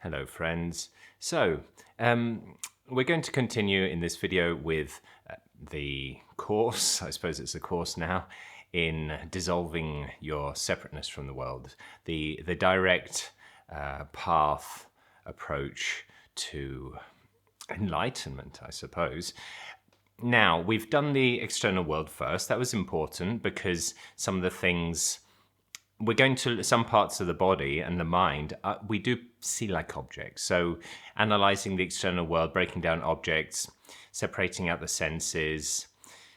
Hello friends. We're going to continue in this video with the course, I suppose it's a course now, in dissolving your separateness from the world. The direct path approach to enlightenment, I suppose. Now, we've done the external world first. That was important because some of the things we're going to some parts of the body and the mind, we do see like objects. So analyzing the external world, breaking down objects, separating out the senses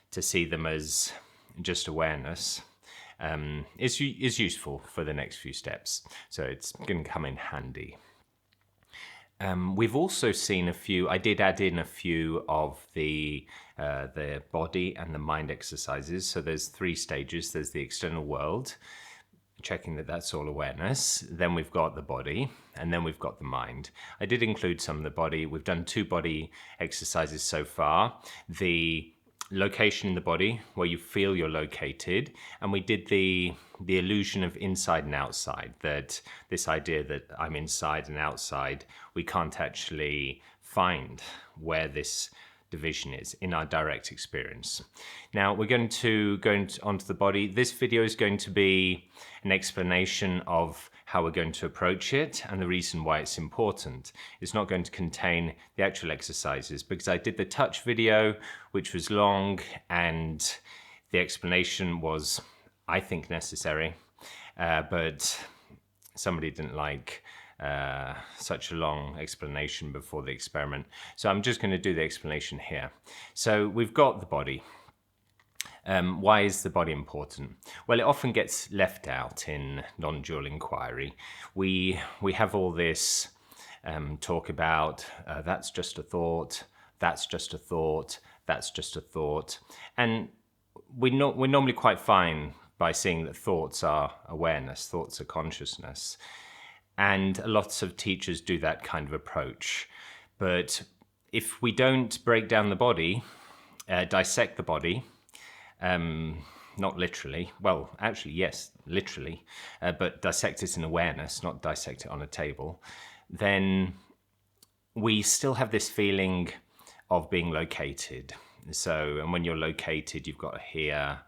to see them as just awareness is useful for the next few steps. So it's going to come in handy. We've also seen a few, I did add in a few of the body and the mind exercises. So there's 3 stages. There's the external world, checking that that's all awareness. Then we've got the body, and then we've got the mind. I did include some of the body. We've done 2 body exercises so far. The location in the body, where you feel you're located, and we did the illusion of inside and outside, that this idea that I'm inside and outside, we can't actually find where this division is in our direct experience. Now we're going to go onto the body. This video is going to be an explanation of how we're going to approach it and the reason why it's important. It's not going to contain the actual exercises because I did the touch video, which was long, and the explanation was, I think, necessary, but somebody didn't like such a long explanation before the experiment. So I'm just going to do the explanation here. So we've got the body. Why is the body important? Well, it often gets left out in non-dual inquiry. We have all this talk about that's just a thought, that's just a thought, that's just a thought. And we're normally quite fine by seeing that thoughts are awareness, thoughts are consciousness. And lots of teachers do that kind of approach. But if we don't break down the body, dissect the body, not literally, well, actually, yes, literally, but dissect it in awareness, not dissect it on a table, then we still have this feeling of being located. So, and when you're located, you've got a here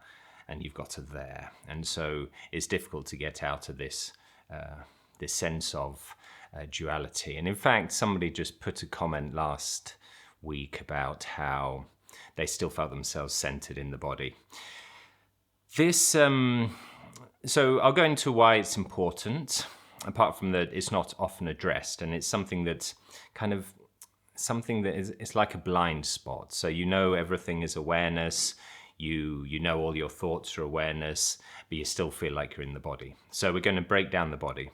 and you've got a there. And so it's difficult to get out of this sense of duality. And in fact, somebody just put a comment last week about how they still felt themselves centered in the body. This, so I'll go into why it's important, apart from that it's not often addressed, and it's something that's kind of something that is, it's like a blind spot. So you know everything is awareness, you know all your thoughts are awareness, but you still feel like you're in the body. So we're going to break down the body.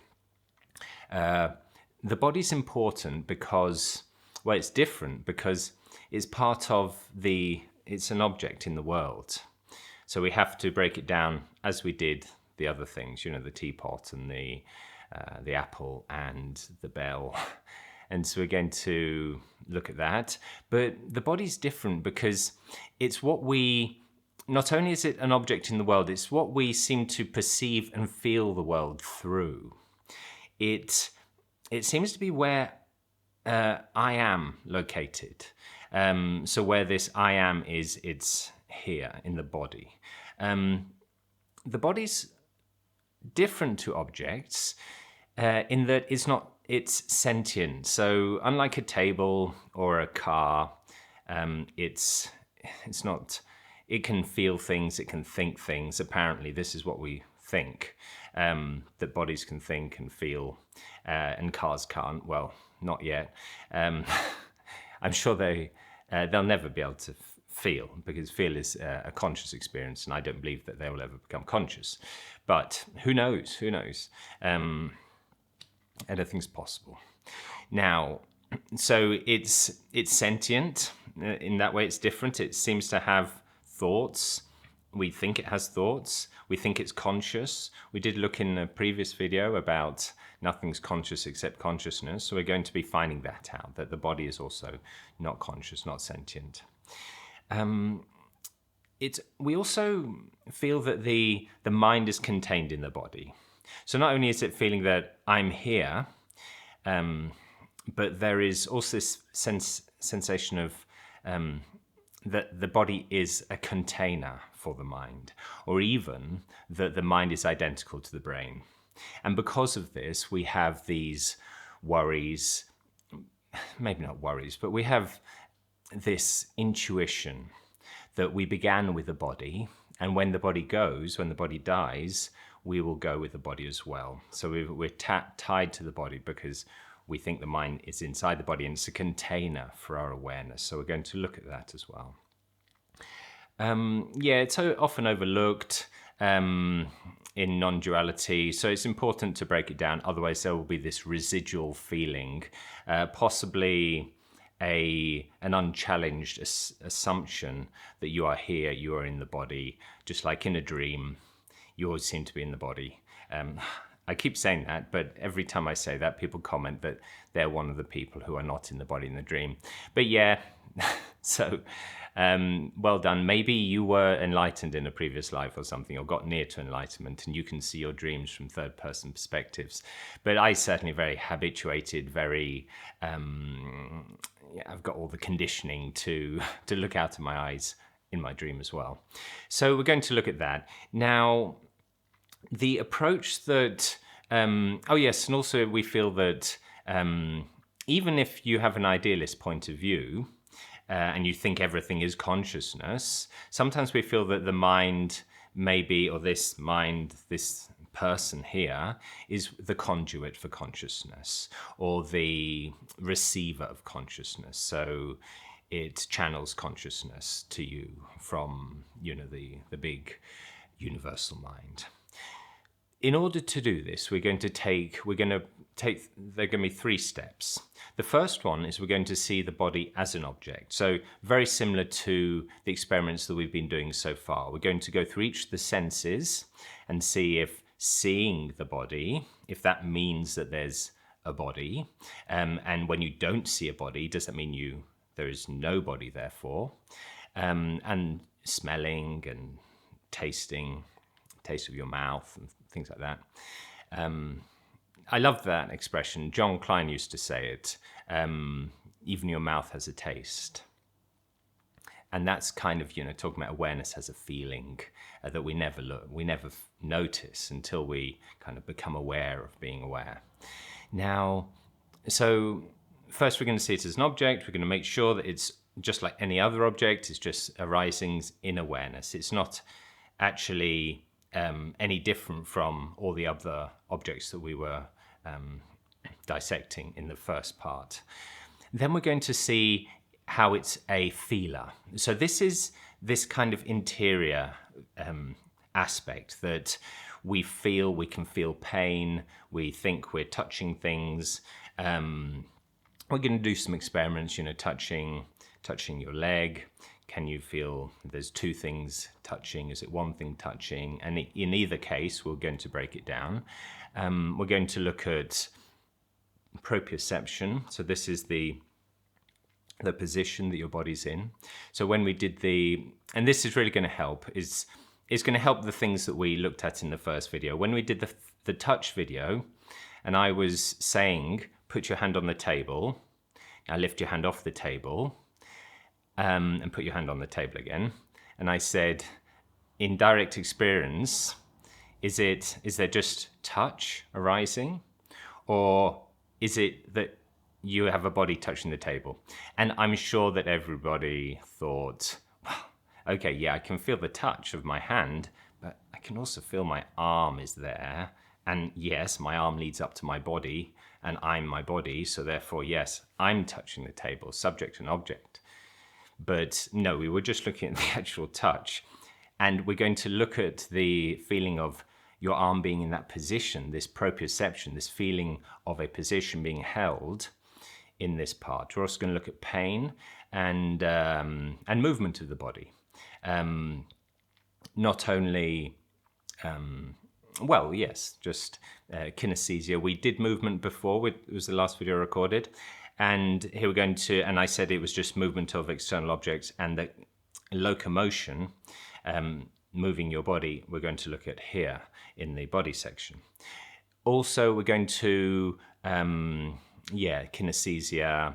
The body's important because, well, it's different because it's part of it's an object in the world. So we have to break it down as we did the other things, you know, the teapot and the apple and the bell. And so we're going to look at that. But the body's different because it's what not only is it an object in the world, it's what we seem to perceive and feel the world through. It seems to be where I am located. So where this I am is, it's here in the body. The body's different to objects in that it's sentient. So unlike a table or a car, it can feel things, it can think things. Apparently, this is what we think. That bodies can think and feel, and cars can't. Well, not yet. I'm sure they'll never be able to feel, because feel is a conscious experience, and I don't believe that they will ever become conscious. But who knows? Who knows? Anything's possible. Now, so it's sentient. In that way, it's different. It seems to have thoughts. We think it has thoughts. We think it's conscious. We did look in a previous video about nothing's conscious except consciousness. So we're going to be finding that out, that the body is also not conscious, not sentient. We also feel that the mind is contained in the body. So not only is it feeling that I'm here, but there is also this sensation of that the body is a container for the mind, or even that the mind is identical to the brain. And because of this, we have these worries, maybe not worries, but we have this intuition that we began with the body, and when the body goes, when the body dies, we will go with the body as well. So we're tied to the body because we think the mind is inside the body and it's a container for our awareness. So we're going to look at that as well. It's so often overlooked in non-duality, so it's important to break it down. Otherwise, there will be this residual feeling, possibly an unchallenged assumption that you are here, you are in the body, just like in a dream. You always seem to be in the body. I keep saying that, but every time I say that, people comment that they're one of the people who are not in the body in the dream. But yeah, so well done. Maybe you were enlightened in a previous life or something, or got near to enlightenment, and you can see your dreams from third-person perspectives. But I certainly very habituated, very I've got all the conditioning to look out of my eyes in my dream as well. So we're going to look at that now. The approach that, and also we feel that even if you have an idealist point of view and you think everything is consciousness, sometimes we feel that the mind maybe, or this mind, this person here, is the conduit for consciousness or the receiver of consciousness. So it channels consciousness to you from, the big universal mind. In order to do this, there are going to be 3 steps. The first one is we're going to see the body as an object. So very similar to the experiments that we've been doing so far. We're going to go through each of the senses and see if seeing the body, if that means that there's a body. And when you don't see a body, does that mean there is no body, therefore? And smelling and tasting, taste of your mouth and things like that. I love that expression. John Klein used to say it, even your mouth has a taste. And that's kind of, talking about awareness as a feeling that we never notice until we kind of become aware of being aware. Now, so first we're going to see it as an object. We're going to make sure that it's just like any other object. It's just arising in awareness. It's not actually any different from all the other objects that we were dissecting in the first part. Then we're going to see how it's a feeler. So this is this kind of interior aspect that we can feel pain, we think we're touching things. We're going to do some experiments, touching your leg. Can you feel there's 2 things touching? Is it one thing touching? And in either case, we're going to break it down. We're going to look at proprioception. So this is the position that your body's in. So when we did and this is really going to help, it's going to help the things that we looked at in the first video. When we did the touch video, and I was saying, put your hand on the table, now lift your hand off the table, and put your hand on the table again. And I said, in direct experience, is there just touch arising? Or is it that you have a body touching the table? And I'm sure that everybody thought, well, okay, yeah, I can feel the touch of my hand, but I can also feel my arm is there. And yes, my arm leads up to my body, and I'm my body. So therefore, yes, I'm touching the table, subject and object. But no, we were just looking at the actual touch. And we're going to look at the feeling of your arm being in that position, this proprioception, this feeling of a position being held in this part. We're also going to look at pain and movement of the body. Not only, just kinesthesia. We did movement before. It was the last video recorded. And here we're going to, and I said it was just movement of external objects and the locomotion, moving your body, we're going to look at here in the body section. Also, we're going to kinesthesia.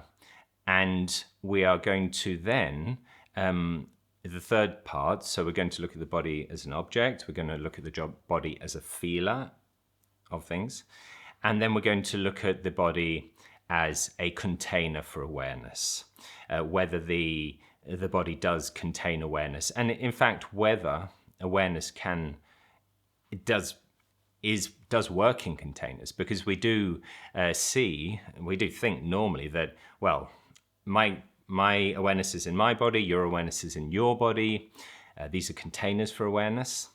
And we are going to then, the third part, so we're going to look at the body as an object, we're going to look at the body as a feeler of things, and then we're going to look at the body as a container for awareness, whether the body does contain awareness, and in fact whether awareness does work in containers, because we do think normally that, well, my awareness is in my body, your awareness is in your body. These are containers for awareness.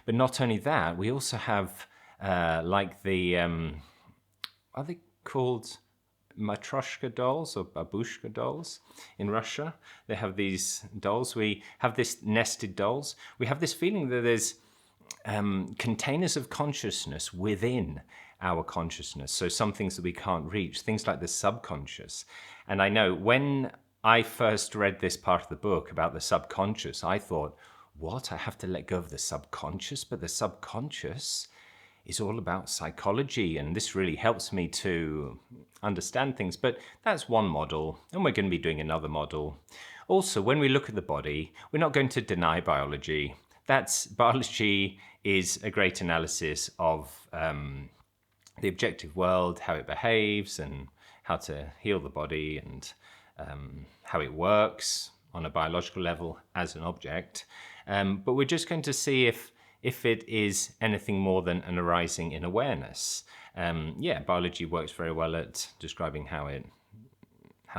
But not only that, we also have like the, are they called matryoshka dolls or babushka dolls in Russia? They have these dolls. We have this nested dolls. We have this feeling that there's containers of consciousness within our consciousness. So some things that we can't reach, things like the subconscious. And I know when I first read this part of the book about the subconscious, I thought, what? I have to let go of the subconscious? But the subconscious is all about psychology, and this really helps me to understand things. But that's one model, and we're going to be doing another model. Also, when we look at the body, we're not going to deny biology. Biology is a great analysis of the objective world, how it behaves, and how to heal the body, and how it works on a biological level as an object. But we're just going to see if it is anything more than an arising in awareness. Biology works very well at describing how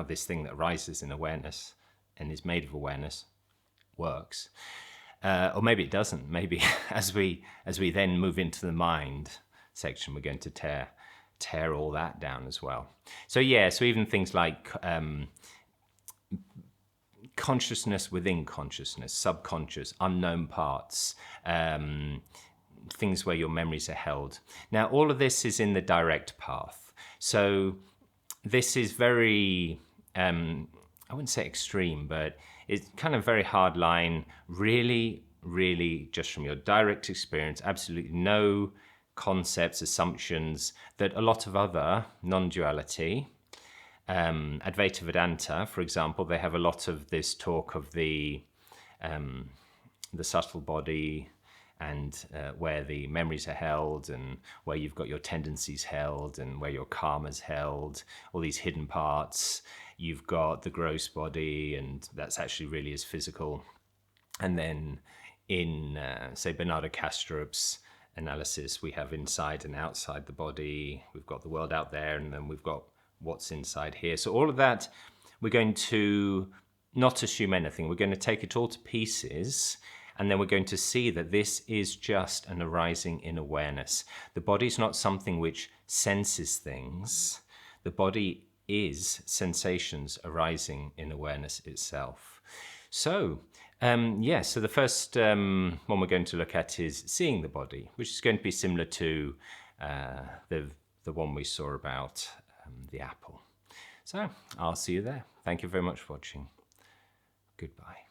this thing that arises in awareness and is made of awareness works. Or maybe it doesn't. Maybe as we then move into the mind section, we're going to tear all that down as well. So even things like consciousness within consciousness, subconscious, unknown parts, things where your memories are held. Now, all of this is in the direct path. So this is very, I wouldn't say extreme, but it's kind of very hard line, really, really just from your direct experience, absolutely no concepts, assumptions that a lot of other non-duality, Advaita Vedanta, for example, they have a lot of this talk of the subtle body, and where the memories are held, and where you've got your tendencies held, and where your karma's held, all these hidden parts. You've got the gross body, and that's actually really is physical. And then in, say, Bernardo Kastrup's analysis, we have inside and outside the body. We've got the world out there, and then we've got what's inside here. So all of that, we're going to not assume anything. We're going to take it all to pieces, and then we're going to see that this is just an arising in awareness. The body is not something which senses things. The body is sensations arising in awareness itself. So, so the first one we're going to look at is seeing the body, which is going to be similar to the one we saw about the apple. So I'll see you there. Thank you very much for watching. Goodbye.